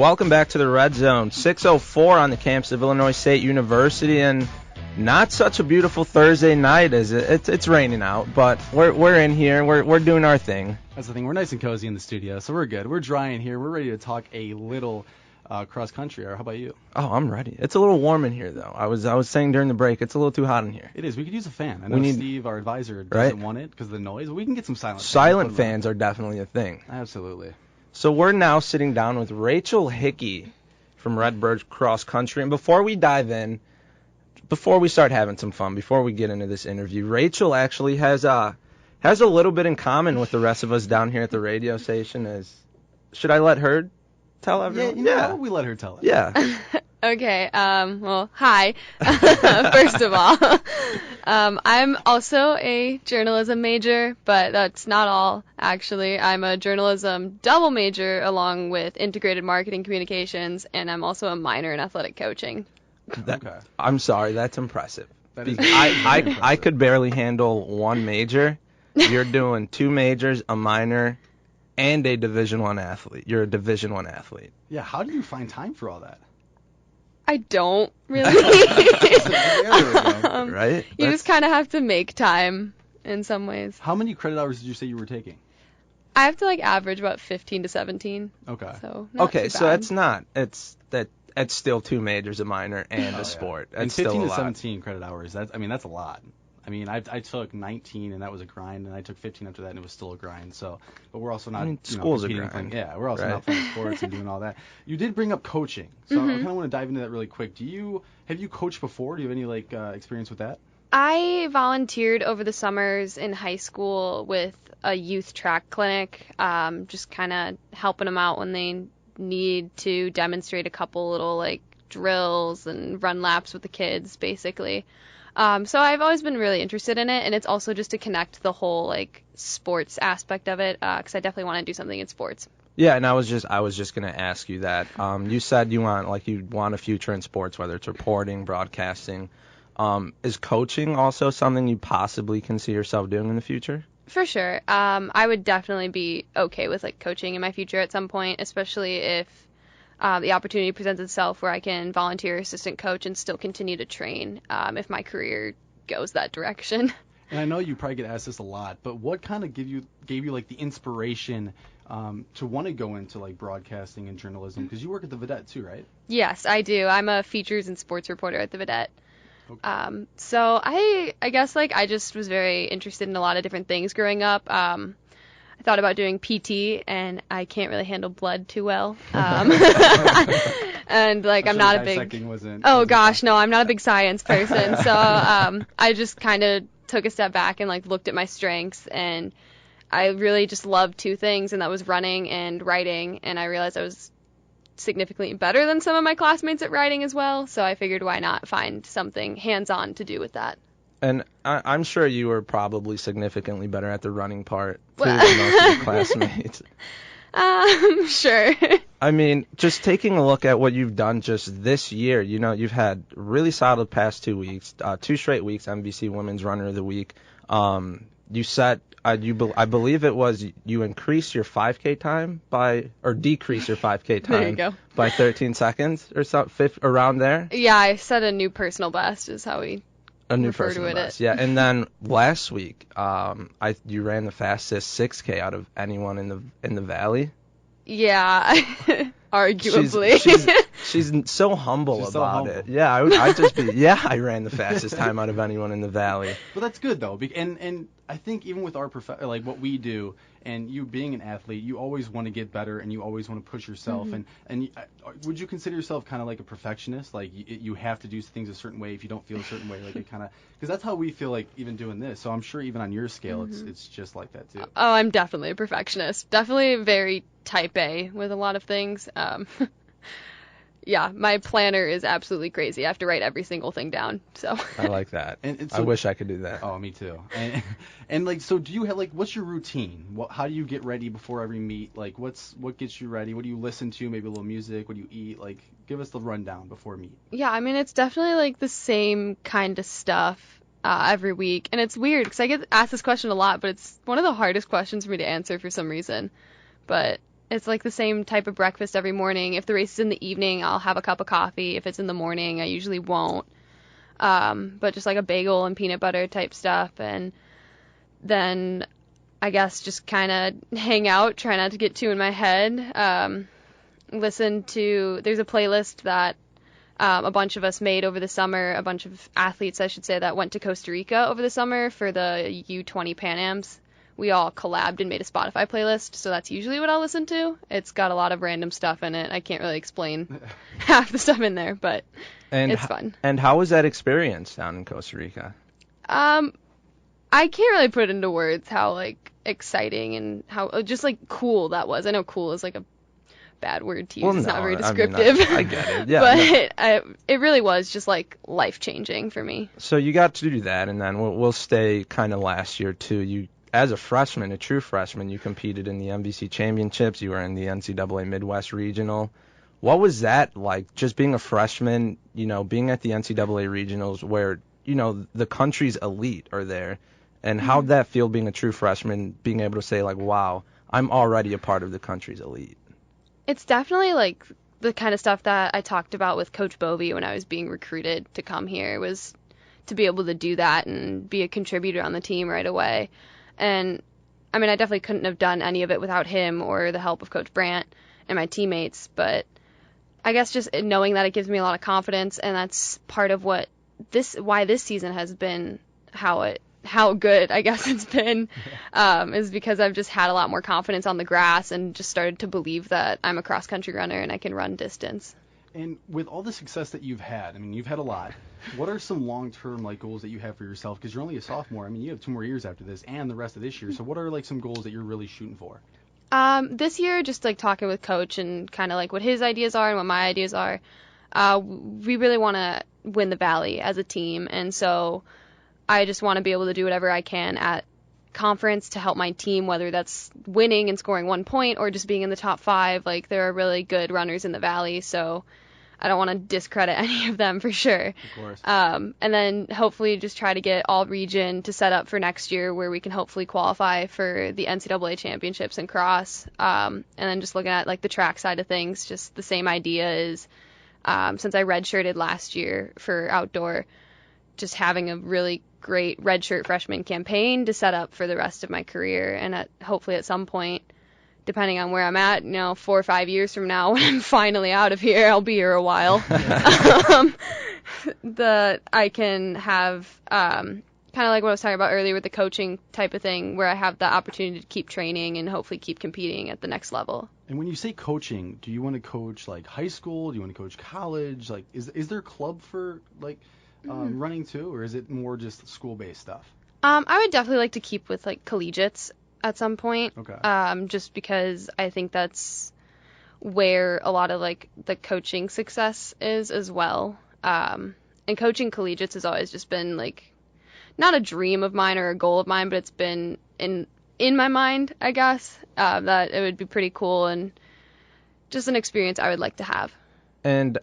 welcome back to the Red Zone. 6:04 on the campus of Illinois State University, and not such a beautiful Thursday night, is it? It's raining out, but we're in here. We're doing our thing. That's the thing. We're nice and cozy in the studio, so we're good. We're dry in here. We're ready to talk a little cross country. How about you? Oh, I'm ready. It's a little warm in here, though. I was saying during the break, it's a little too hot in here. It is. We could use a fan. I know Steve, our advisor, doesn't want it because of the noise. But we can get some silent fans. Silent fans are definitely a thing. Absolutely. So we're now sitting down with Rachel Hickey from RedZone Cross Country, and before we dive in, before we start having some fun, before we get into this interview, Rachel actually has a little bit in common with the rest of us down here at the radio station. Should I let her tell everyone? Yeah, we let her tell it. Yeah. Okay. Well, hi. First of all, I'm also a journalism major, but that's not all. Actually, I'm a journalism double major along with integrated marketing communications, and I'm also a minor in athletic coaching. Okay. I'm sorry, that's impressive. That is I could barely handle one major. You're doing two majors, a minor, and a Division I athlete. You're a Division I athlete. Yeah, how do you find time for all that? I don't really. Right? You just kind of have to make time in some ways. How many credit hours did you say you were taking? I have to average about 15 to 17. Okay. So not too so bad. it's still two majors, a minor, and a sport. And That's 15 still a to lot. 17 credit hours. That's a lot. I mean, I took 19 and that was a grind, and I took 15 after that and it was still a grind. So, but we're also not. School's a competing, grind. We're also not playing sports and doing all that. You did bring up coaching, so I kind of want to dive into that really quick. Have you coached before? Do you have any experience with that? I volunteered over the summers in high school with a youth track clinic, just kind of helping them out when they need to demonstrate a couple little drills and run laps with the kids, basically. So I've always been really interested in it, and it's also just to connect the whole sports aspect of it, because I definitely want to do something in sports. Yeah, and I was just gonna ask you that. You said you want a future in sports, whether it's reporting, broadcasting. Is coaching also something you possibly can see yourself doing in the future? For sure. I would definitely be okay with coaching in my future at some point, especially if the opportunity presents itself where I can volunteer assistant coach and still continue to train if my career goes that direction. And I know you probably get asked this a lot, but what kind of gave you the inspiration to want to go into broadcasting and journalism? Because you work at the Vidette too, right? Yes, I do. I'm a features and sports reporter at the Vidette. Okay. So I guess I just was very interested in a lot of different things growing up. I thought about doing PT, and I can't really handle blood too well. And I'm not a big. I'm not a big science person. So I just kind of took a step back and looked at my strengths, and I really just loved two things, and that was running and writing. And I realized I was significantly better than some of my classmates at writing as well. So I figured, why not find something hands-on to do with that. And I'm sure you were probably significantly better at the running part, too, than most of your classmates. Sure. I mean, just taking a look at what you've done just this year, you've had really solid past 2 weeks, 2 straight weeks, NBC Women's Runner of the Week. You set, I believe it was you increase your 5K time decrease your 5K time there you go. by 13 seconds or something, around there. Yeah, I set a new personal best is how we refer to it. Yeah, and then last week, you ran the fastest 6K out of anyone in the Valley. Yeah, arguably. She's so humble about it. Yeah, I'd just be, I ran the fastest time out of anyone in the Valley. Well, that's good though, and I think even with our what we do, and you being an athlete, you always want to get better, and you always want to push yourself. Mm-hmm. And would you consider yourself kind of like a perfectionist? You have to do things a certain way. If you don't feel a certain way, it kind of, because that's how we feel even doing this. So I'm sure even on your scale, it's just like that too. Oh, I'm definitely a perfectionist. Definitely very type A with a lot of things. Yeah, my planner is absolutely crazy. I have to write every single thing down. So I like that. And so, I wish I could do that. Oh, me too. And so do you have what's your routine? How do you get ready before every meet? What gets you ready? What do you listen to? Maybe a little music. What do you eat? Give us the rundown before meet. Yeah, I mean it's definitely the same kind of stuff every week, and it's weird because I get asked this question a lot, but it's one of the hardest questions for me to answer for some reason. But it's like the same type of breakfast every morning. If the race is in the evening, I'll have a cup of coffee. If it's in the morning, I usually won't. But just like a bagel and peanut butter type stuff. And then I guess just kind of hang out, try not to get too in my head. There's a playlist that a bunch of us made over the summer, a bunch of athletes, I should say, that went to Costa Rica over the summer for the U20 Pan Ams. We all collabed and made a Spotify playlist, so that's usually what I'll listen to. It's got a lot of random stuff in it. I can't really explain half the stuff in there, but it's fun. And how was that experience down in Costa Rica? I can't really put it into words how, like, exciting and how just, like, cool that was. I know cool is, like, a bad word to use. Well, it's no, not very descriptive. I get it. Yeah, but it really was just, like, life-changing for me. So you got to do that, and then we'll stay kind of last year, too. You, as a freshman, a true freshman, you competed in the MVC Championships. You were in the NCAA Midwest Regional. What was that like, just being a freshman, being at the NCAA Regionals where, the country's elite are there? And how'd that feel being a true freshman, being able to say, like, wow, I'm already a part of the country's elite? It's definitely, like, the kind of stuff that I talked about with Coach Bovey when I was being recruited to come here, was to be able to do that and be a contributor on the team right away. And, I mean, I definitely couldn't have done any of it without him or the help of Coach Brandt and my teammates, but I guess just knowing that it gives me a lot of confidence, and that's part of why this season has been how good I guess it's been, is because I've just had a lot more confidence on the grass and just started to believe that I'm a cross-country runner and I can run distance. And with all the success that you've had, I mean, you've had a lot. What are some long-term goals that you have for yourself? Because you're only a sophomore. I mean, you have 2 more years after this and the rest of this year. So what are some goals that you're really shooting for? This year, just talking with Coach and kind of what his ideas are and what my ideas are. We really want to win the Valley as a team, and so I just want to be able to do whatever I can at conference to help my team, whether that's winning and scoring 1 point or just being in the top 5. There are really good runners in the Valley, so I don't want to discredit any of them for sure. Of course. And then hopefully just try to get all region to set up for next year where we can hopefully qualify for the NCAA championships in cross. And then just looking at the track side of things, just the same idea is since I redshirted last year for outdoor, just having a really great redshirt freshman campaign to set up for the rest of my career. And hopefully at some point, depending on where I'm at, 4 or 5 years from now, when I'm finally out of here, I'll be here a while. I can have kind of like what I was talking about earlier with the coaching type of thing, where I have the opportunity to keep training and hopefully keep competing at the next level. And when you say coaching, do you want to coach high school? Do you want to coach college? Is there a club for running too, or is it more just school-based stuff? I would definitely like to keep with collegiates at some point. Okay. Just because I think that's where a lot of the coaching success is as well. And coaching collegiates has always just been not a dream of mine or a goal of mine, but it's been in my mind, I guess, that it would be pretty cool and just an experience I would like to have. And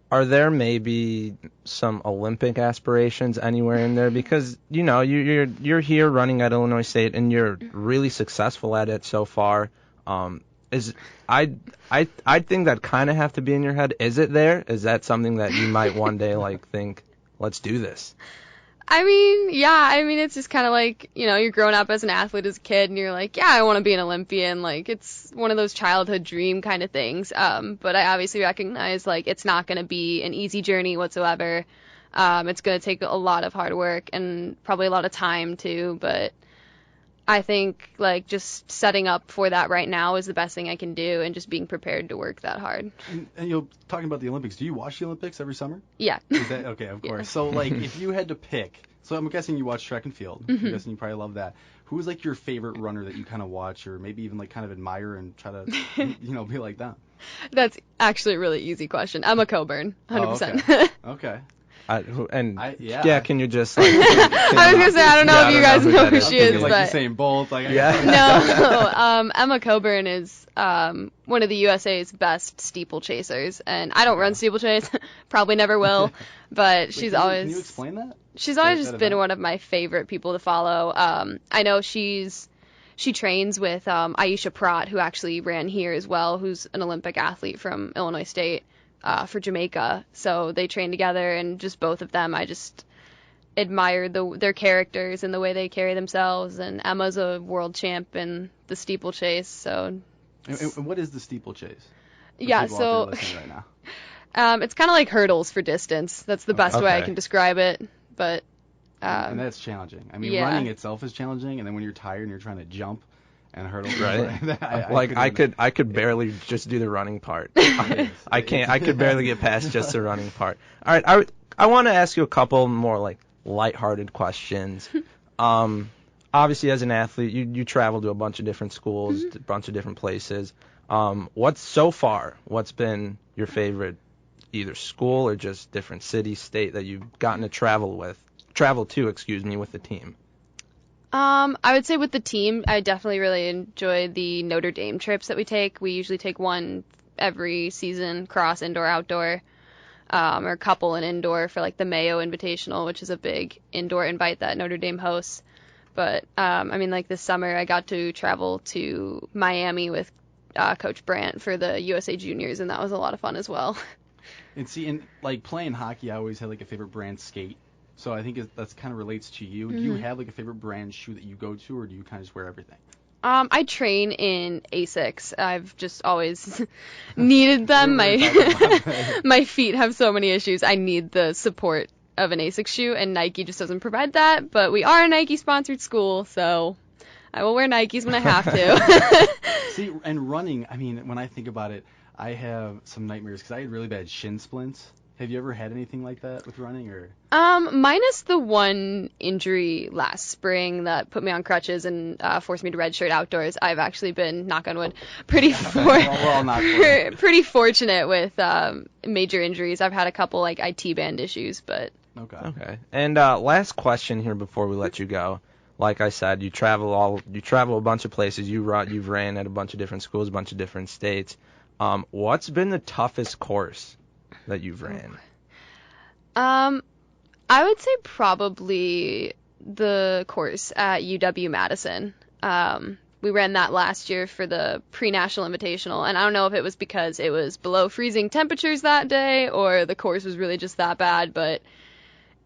are there maybe some Olympic aspirations anywhere in there? Because you're here running at Illinois State and you're really successful at it so far. I think that kind of have to be in your head. Is it there? Is that something that you might one day think, let's do this? I mean, yeah. It's just kind of you're growing up as an athlete as a kid, and you're yeah, I want to be an Olympian. It's one of those childhood dream kind of things. But I obviously recognize it's not going to be an easy journey whatsoever. It's going to take a lot of hard work and probably a lot of time too. But I think just setting up for that right now is the best thing I can do, and just being prepared to work that hard. And talking about the Olympics, do you watch the Olympics every summer? Yeah. Is that okay? Of course. So if you had to pick, so I'm guessing you watch track and field. Mm-hmm. I'm guessing you probably love that. Who is your favorite runner that you kind of watch, or maybe even kind of admire and try to be like them? That's actually a really easy question. Emma Coburn, 100%. Oh, okay. Can you just I was gonna say, I don't know if you guys know who she is, but Usain Bolt. No, Emma Coburn is one of the USA's best steeple chasers, and I don't run steeplechase, probably never will, but she's always. Can you explain that? She's always just been one of my favorite people to follow. I know she's she trains with Aisha Pratt, who actually ran here as well, who's an Olympic athlete from Illinois State for Jamaica. So they train together, and just both of them, I just admired their characters and the way they carry themselves. And Emma's a world champ in the steeplechase. So, and what is the steeplechase? Yeah, so right now? It's kind of like hurdles for distance. That's the best way I can describe it. But and that's challenging. I mean, running itself is challenging, and then when you're tired and you're trying to jump and hurdle, right? I could barely just do the running part. I could barely get past just the running part. All right, I want to ask you a couple more like lighthearted questions. Obviously, as an athlete, you travel to a bunch of different schools, a bunch of different places. What's been your favorite, either school or just different city, state that you've gotten to travel to, with the team? I would say with the team, I definitely really enjoy the Notre Dame trips that we take. We usually take one every season, cross, indoor, outdoor, or a couple in indoor for like the Mayo Invitational, which is a big indoor invite that Notre Dame hosts. But, like this summer, I got to travel to Miami with Coach Brandt for the USA Juniors, and that was a lot of fun as well. And like playing hockey, I always had like a favorite brand skate. So I think that's kind of relates to you. Mm-hmm. Do you have like a favorite brand shoe that you go to, or do you kind of just wear everything? I train in Asics. I've just always needed them. My feet have so many issues. I need the support of an Asics shoe, and Nike just doesn't provide that. But we are a Nike-sponsored school, so I will wear Nikes when I have to. See, and running, I mean, when I think about it, I have some nightmares because I had really bad shin splints. Have you ever had anything like that with running, or? Minus the one injury last spring that put me on crutches and forced me to redshirt outdoors. I've actually been, knock on wood, pretty fortunate with major injuries. I've had a couple like IT band issues, but. Okay. And last question here before we let you go. Like I said, you travel a bunch of places. You've ran at a bunch of different schools, a bunch of different states. What's been the toughest course that you've ran? I would say probably the course at UW-Madison. We ran that last year for the pre-national invitational, and I don't know if it was because it was below freezing temperatures that day or the course was really just that bad, but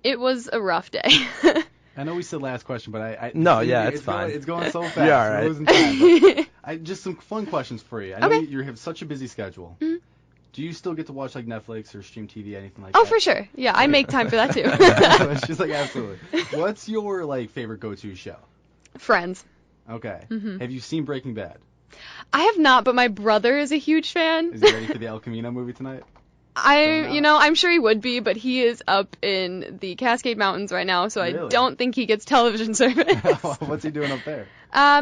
it was a rough day. I know we said last question, but it's fine. It's going so fast. Yeah, all right. We're losing time, but just some fun questions for you. I know you have such a busy schedule. Mm-hmm. Do you still get to watch like Netflix or stream TV, anything like that? Oh, for sure. Yeah, I make time for that too. She's like, absolutely. What's your like favorite go-to show? Friends. Okay. Mm-hmm. Have you seen Breaking Bad? I have not, but my brother is a huge fan. Is he ready for the El Camino movie tonight? I'm sure he would be, but he is up in the Cascade Mountains right now, so really? I don't think he gets television service. What's he doing up there?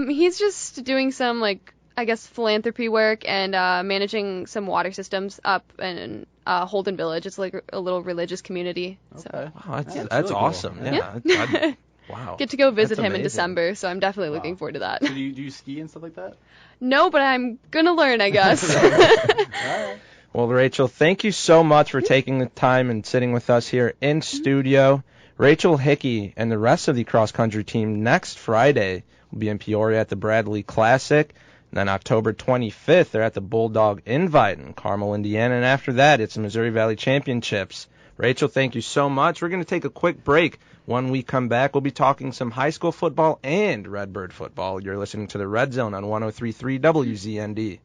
He's just doing some, like, I guess, philanthropy work and managing some water systems up in Holden Village. It's like a little religious community. Okay. So. Wow, that's really awesome. Cool. Yeah. Wow. Get to go visit him in December, so I'm definitely looking forward to that. So do you ski and stuff like that? No, but I'm going to learn, I guess. All right. Well, Rachel, thank you so much for taking the time and sitting with us here in studio. Rachel Hickey and the rest of the cross-country team next Friday will be in Peoria at the Bradley Classic. And then October 25th, they're at the Bulldog Invite in Carmel, Indiana. And after that, it's the Missouri Valley Championships. Rachel, thank you so much. We're going to take a quick break. When we come back, we'll be talking some high school football and Redbird football. You're listening to the Red Zone on 103.3 WZND.